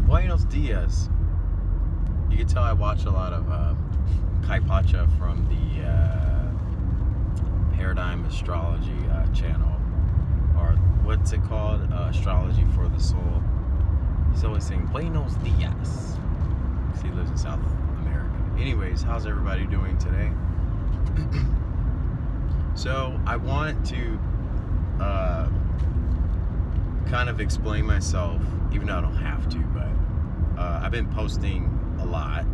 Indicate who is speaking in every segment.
Speaker 1: Buenos dias. You can tell I watch a lot of Kai Pacha from the Paradigm Astrology channel, or what's it called? Astrology for the Soul. He's always saying Buenos dias, because he lives in South America. Anyways, how's everybody doing today? So I want to kind of explain myself, even though I don't have to, but I've been posting a lot.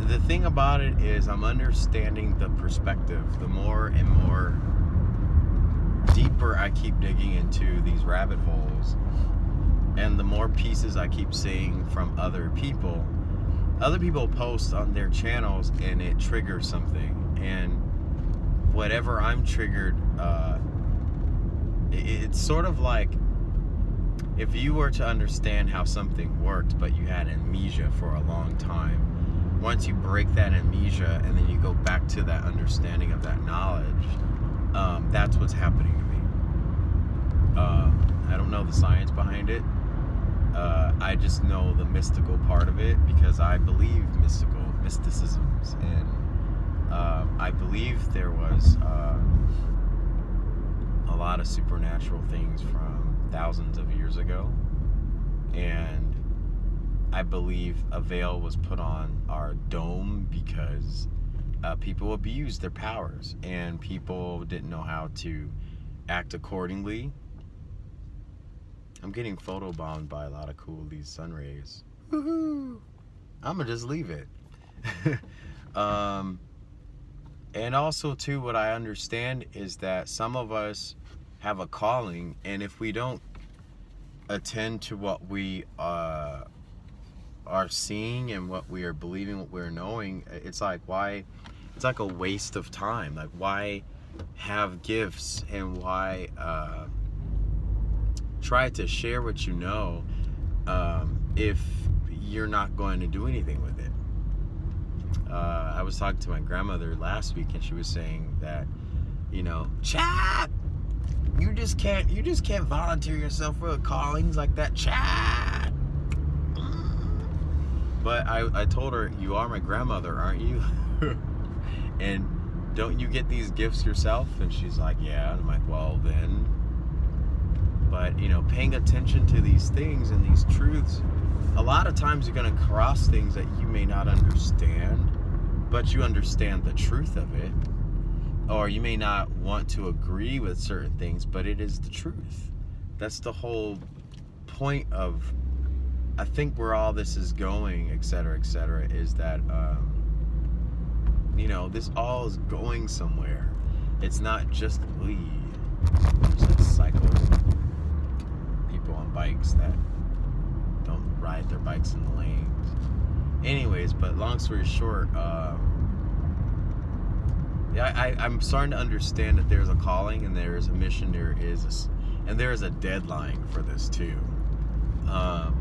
Speaker 1: The thing about it is I'm understanding the perspective. The more and more deeper I keep digging into these rabbit holes, and the more pieces I keep seeing from other people post on their channels, and it triggers something. And whatever I'm triggered, it's sort of like if you were to understand how something worked, but you had amnesia for a long time. Once you break that amnesia and then you go back to that understanding of that knowledge, that's what's happening to me. I don't know the science behind it. I just know the mystical part of it, because I believe mysticisms, and I believe there was a lot of supernatural things from thousands of years ago, and I believe a veil was put on our dome because people abused their powers, and people didn't know how to act accordingly. I'm getting photobombed by a lot of these sun rays. Woohoo! I'm gonna just leave it. And also too, what I understand is that some of us have a calling, and if we don't attend to what we are seeing and what we are believing, what we're knowing, it's like, why? It's like a waste of time. Like, why have gifts, and why try to share what you know if you're not going to do anything with it? I was talking to my grandmother last week, and she was saying that, chat, you just can't volunteer yourself for callings like that, chat. But I told her, you are my grandmother, aren't you? And don't you get these gifts yourself? And she's like, yeah. And I'm like, well then. But paying attention to these things and these truths, a lot of times you're going to cross things that you may not understand, but you understand the truth of it. Or you may not want to agree with certain things, but it is the truth. That's the whole point of, I think, where all this is going, etc., is that, this all is going somewhere. It's not just there's a cycle. People on bikes that don't ride their bikes in the lanes. Anyways, but long story short, I'm starting to understand that there's a calling, and there is a mission, and there is a deadline for this too. I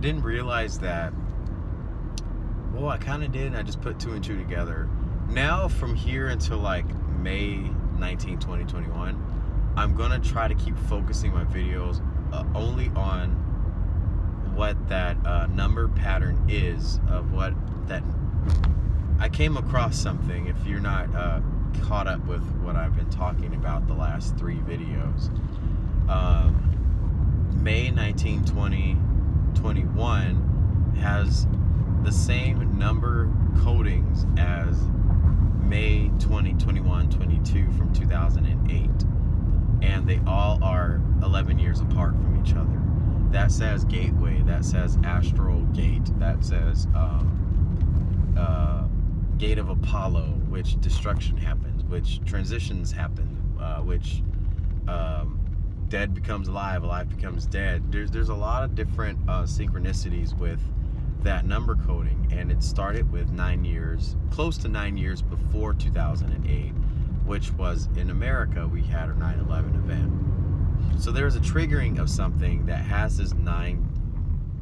Speaker 1: didn't realize that. Well, I kind of did, and I just put two and two together. Now, from here until like May 19, 2021, I'm gonna try to keep focusing my videos only on what that number pattern is, of what that. I came across something, if you're not caught up with what I've been talking about the last 3 videos. May 19, 2021 has the same number codings as May 20, 21, 22 from 2008. And they all are 11 years apart from each other. That says gateway, that says astral gate, that says gate of Apollo, which destruction happens, which transitions happen, which dead becomes alive, alive becomes dead. There's a lot of different synchronicities with that number coding, and it started with 9 years, close to 9 years before 2008, which was in America. We had our 9/11 event. So there's a triggering of something that has this 9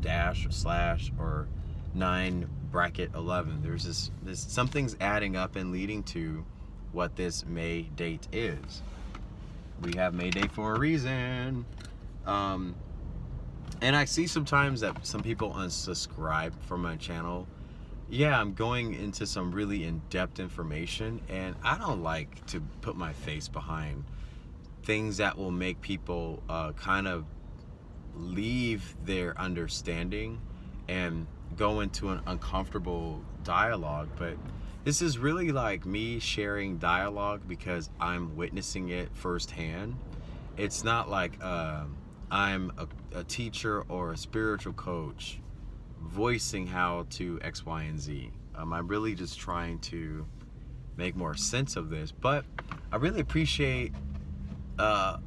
Speaker 1: dash or slash or 9 bracket 11. There's this something's adding up and leading to what this May date is. We have May Day for a reason. And I see sometimes that some people unsubscribe from my channel. Yeah, I'm going into some really in-depth information, and I don't like to put my face behind things that will make people kind of leave their understanding and go into an uncomfortable dialogue. But this is really like me sharing dialogue because I'm witnessing it firsthand. It's not like I'm a teacher or a spiritual coach voicing how to X, Y, and Z. I'm really just trying to make more sense of this. But I really appreciate a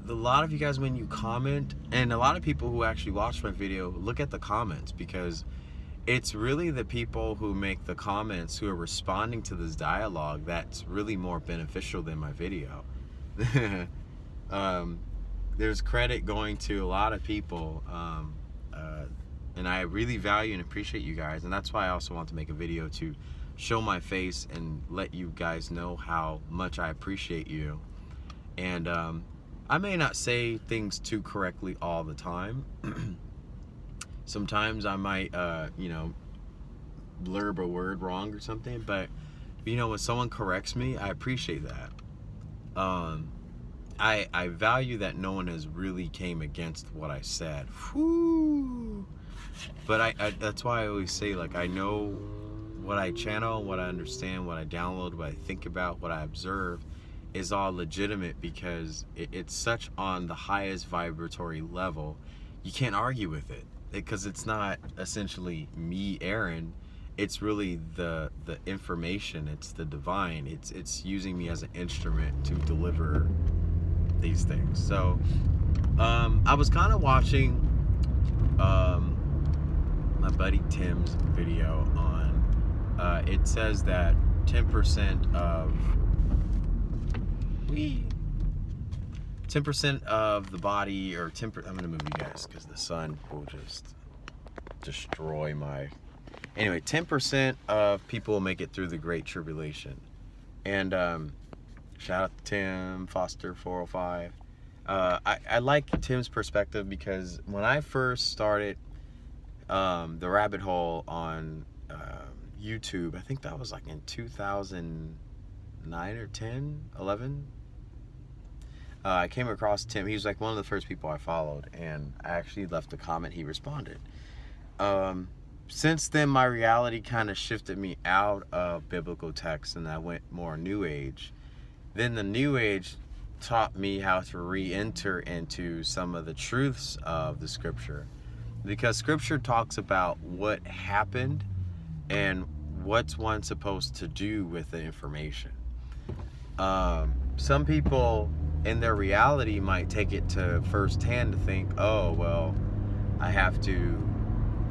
Speaker 1: lot of you guys when you comment, and a lot of people who actually watch my video look at the comments, because it's really the people who make the comments who are responding to this dialogue that's really more beneficial than my video. There's credit going to a lot of people, and I really value and appreciate you guys, and that's why I also want to make a video to show my face and let you guys know how much I appreciate you. And I may not say things too correctly all the time. Sometimes I might blurb a word wrong or something, but when someone corrects me, I appreciate that. I value that no one has really came against what I said. Whew. But I that's why I always say, like, I know what I channel, what I understand, what I download, what I think about, what I observe is all legitimate, because it's such on the highest vibratory level. You can't argue with it, because it's not essentially me, Aaron. It's really the information. It's the divine. It's using me as an instrument to deliver these things. So I was kind of watching my buddy Tim's video on it says that 10% of 10% of the body, or 10%, I'm gonna move you guys because the sun will just destroy my. Anyway, 10% of people make it through the Great Tribulation. And shout out to Tim Foster 405. I like Tim's perspective, because when I first started the rabbit hole on YouTube, I think that was like in 2009 or 10, 11. I came across Tim. He was like one of the first people I followed, and I actually left a comment. He responded. Since then, my reality kind of shifted me out of biblical texts, and I went more New Age. Then the New Age taught me how to re-enter into some of the truths of the Scripture, because Scripture talks about what happened and what's one supposed to do with the information. Some people in their reality might take it to firsthand to think, oh, well, I have to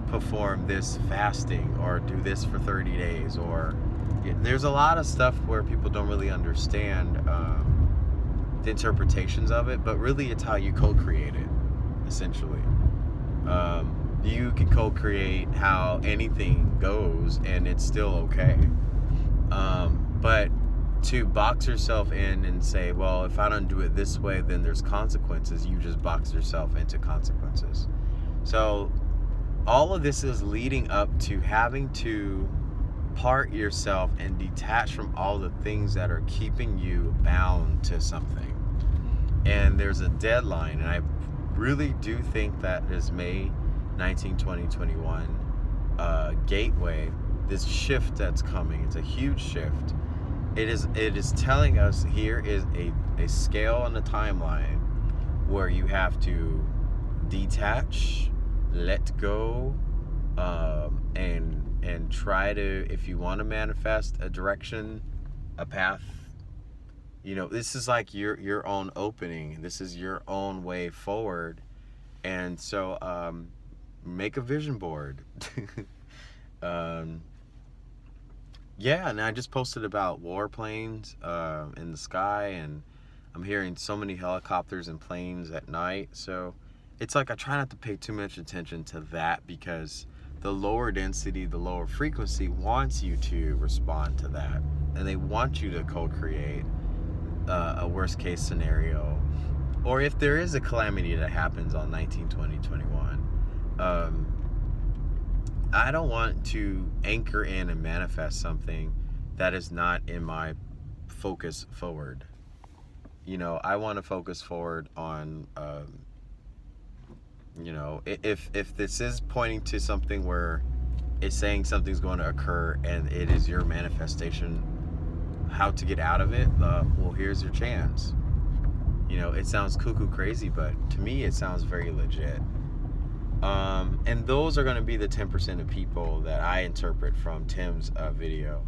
Speaker 1: perform this fasting or do this for 30 days, or there's a lot of stuff where people don't really understand the interpretations of it, but really it's how you co-create it, essentially. You can co-create how anything goes and it's still okay, but to box yourself in and say, well, if I don't do it this way, then there's consequences, you just box yourself into consequences. So all of this is leading up to having to part yourself and detach from all the things that are keeping you bound to something. And there's a deadline, and I really do think that this May 19, 2021 gateway, this shift that's coming, it's a huge shift. It is telling us here is a scale on the timeline where you have to detach, let go, and try to, if you want to manifest a direction, a path, this is like your own opening. This is your own way forward. And so make a vision board. Yeah, and I just posted about warplanes in the sky, and I'm hearing so many helicopters and planes at night. So it's like I try not to pay too much attention to that, because the lower density, the lower frequency wants you to respond to that, and they want you to co-create a worst case scenario, or if there is a calamity that happens on 19, 20, 21, I don't want to anchor in and manifest something that is not in my focus forward. You know, I want to focus forward on, you know, if this is pointing to something where it's saying something's going to occur and it is your manifestation, how to get out of it, well, here's your chance. You know, it sounds cuckoo crazy, but to me it sounds very legit. And those are going to be the 10% of people that I interpret from Tim's video.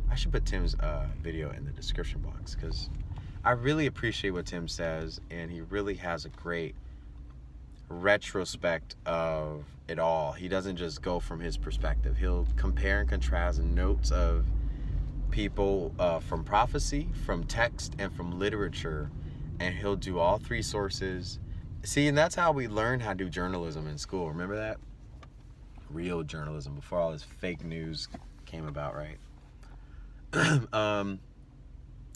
Speaker 1: I should put Tim's video in the description box, because I really appreciate what Tim says, and he really has a great retrospect of it all. He doesn't just go from his perspective. He'll compare and contrast notes of people from prophecy, from text, and from literature, and he'll do all three sources. See, and that's how we learn how to do journalism in school. Remember that? Real journalism, before all this fake news came about, right?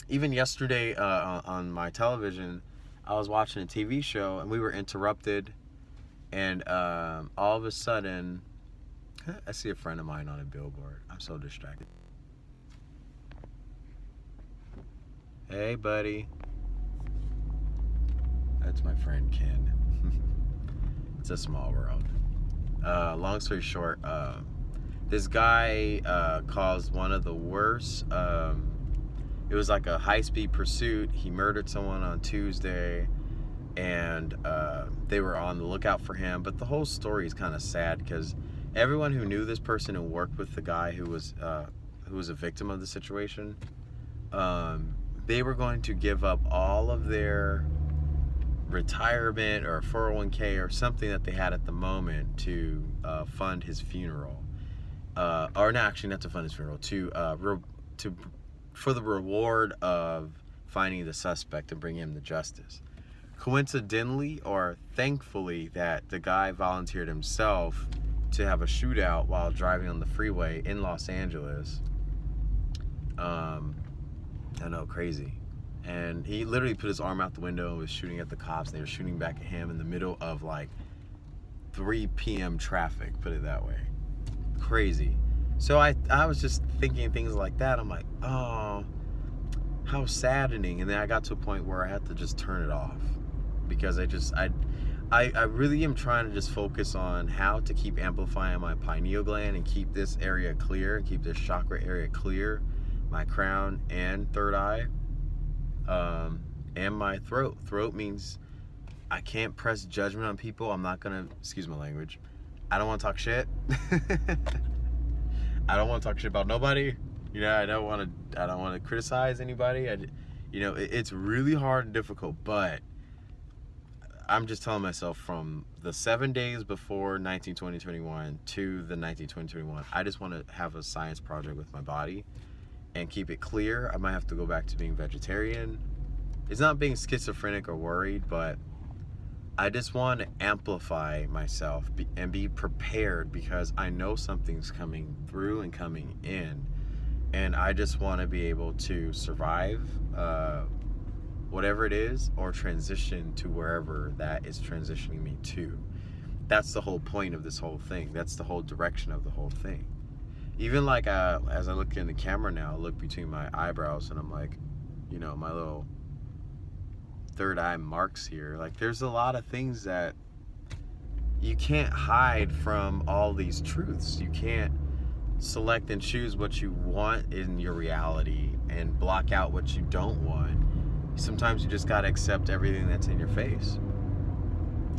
Speaker 1: Even yesterday on my television, I was watching a TV show and we were interrupted, and all of a sudden I see a friend of mine on a billboard. I'm so distracted. Hey buddy. That's my friend Ken. It's a small world. Long story short, this guy caused one of the worst, it was like a high-speed pursuit. He murdered someone on Tuesday, and they were on the lookout for him. But the whole story is kind of sad, because everyone who knew this person and worked with the guy who was a victim of the situation, they were going to give up all of their retirement or 401k or something that they had at the moment to fund his funeral, or not, actually not to fund his funeral, for the reward of finding the suspect and bringing him to justice. Coincidentally, or thankfully, that the guy volunteered himself to have a shootout while driving on the freeway in Los Angeles. I know, crazy. And he literally put his arm out the window and was shooting at the cops, and they were shooting back at him in the middle of like 3 p.m. traffic, put it that way. Crazy. So I was just thinking things like that. I'm like, oh, how saddening. And then I got to a point where I had to just turn it off, because I really am trying to just focus on how to keep amplifying my pineal gland and keep this area clear, keep this chakra area clear, my crown and third eye. And my throat. Throat means I can't press judgment on people. I'm not gonna, excuse my language, I don't want to talk shit. I don't want to talk shit about nobody. You know, I don't want to criticize anybody. You know, it's really hard and difficult, but I'm just telling myself, from the 7 days before 19/20/21 to the 19/20/21, I just want to have a science project with my body and keep it clear. I might have to go back to being vegetarian. It's not being schizophrenic or worried, but I just want to amplify myself and be prepared, because I know something's coming through and coming in, and I just want to be able to survive whatever it is, or transition to wherever that is transitioning me to. That's the whole point of this whole thing. That's the whole direction of the whole thing. Even like as I look in the camera now, I look between my eyebrows and I'm like, you know, my little third eye marks here. Like, there's a lot of things that you can't hide from all these truths. You can't select and choose what you want in your reality and block out what you don't want. Sometimes you just gotta accept everything that's in your face.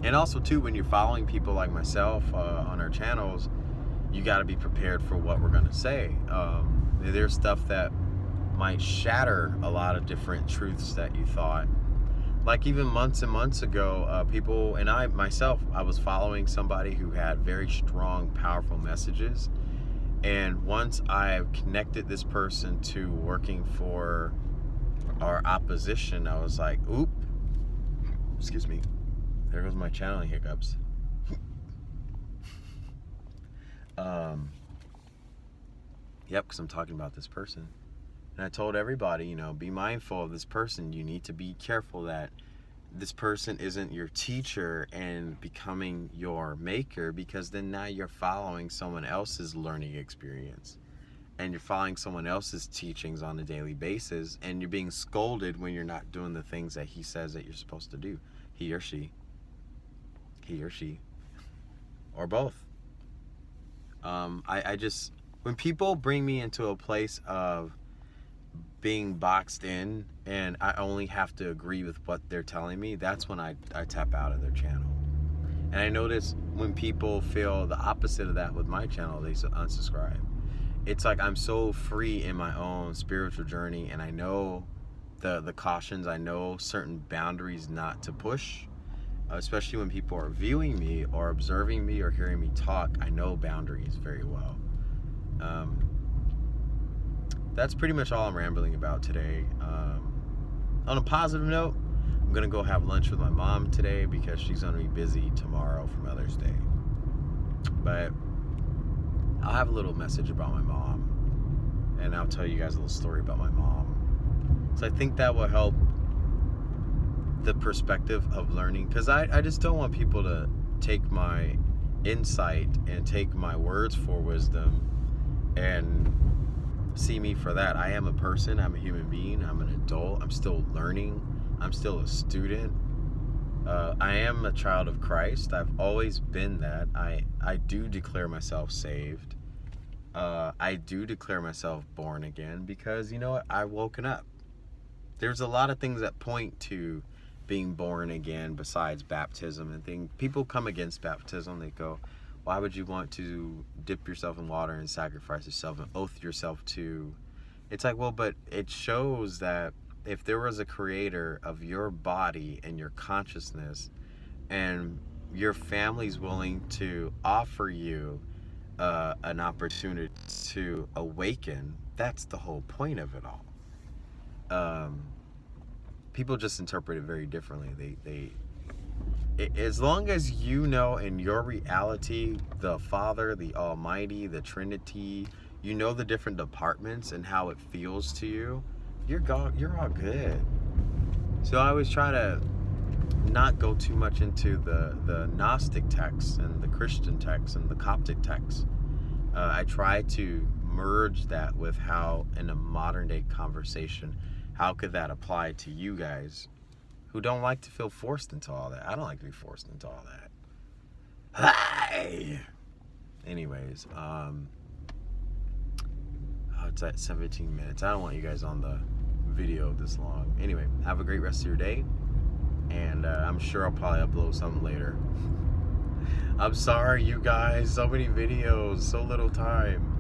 Speaker 1: And also too, when you're following people like myself on our channels, you got to be prepared for what we're going to say. There's stuff that might shatter a lot of different truths that you thought. Like even months and months ago, people, and I myself, I was following somebody who had very strong, powerful messages. And once I connected this person to working for our opposition, I was like, oop, excuse me, there goes my channeling hiccups. Yep, because I'm talking about this person. And I told everybody, you know, be mindful of this person. You need to be careful that this person isn't your teacher and becoming your maker, because then now you're following someone else's learning experience and you're following someone else's teachings on a daily basis, and you're being scolded when you're not doing the things that he says that you're supposed to do. He or she, or both. I just, when people bring me into a place of being boxed in and I only have to agree with what they're telling me, that's when I tap out of their channel. And I notice when people feel the opposite of that with my channel, they unsubscribe. It's like I'm so free in my own spiritual journey, and I know the cautions, I know certain boundaries not to push, especially when people are viewing me or observing me or hearing me talk. I know boundaries very well. That's pretty much all I'm rambling about today. On a positive note, I'm gonna go have lunch with my mom today because she's gonna be busy tomorrow for Mother's Day. But I'll have a little message about my mom, and I'll tell you guys a little story about my mom. So I think that will help the perspective of learning, because I just don't want people to take my insight and take my words for wisdom and see me for that. I am a person, I'm a human being, I'm an adult, I'm still learning, I'm still a student. I am a child of Christ. I've always been that. I do declare myself saved. I do declare myself born again, because you know what? I've woken up. There's a lot of things that point to being born again besides baptism and things. People come against baptism. They go, why would you want to dip yourself in water and sacrifice yourself and oath yourself to? It's like, well, but it shows that if there was a creator of your body and your consciousness, and your family's willing to offer you an opportunity to awaken, that's the whole point of it all. People just interpret it very differently. As long as you know in your reality, the Father, the Almighty, the Trinity, you know the different departments and how it feels to you, you're all good. So I always try to not go too much into the Gnostic texts and the Christian texts and the Coptic texts. I try to merge that with how, in a modern day conversation, how could that apply to you guys who don't like to feel forced into all that? I don't like to be forced into all that. Hey! Anyways, it's at 17 minutes. I don't want you guys on the video this long. Anyway, have a great rest of your day, and I'm sure I'll probably upload something later. I'm sorry, you guys. So many videos, so little time.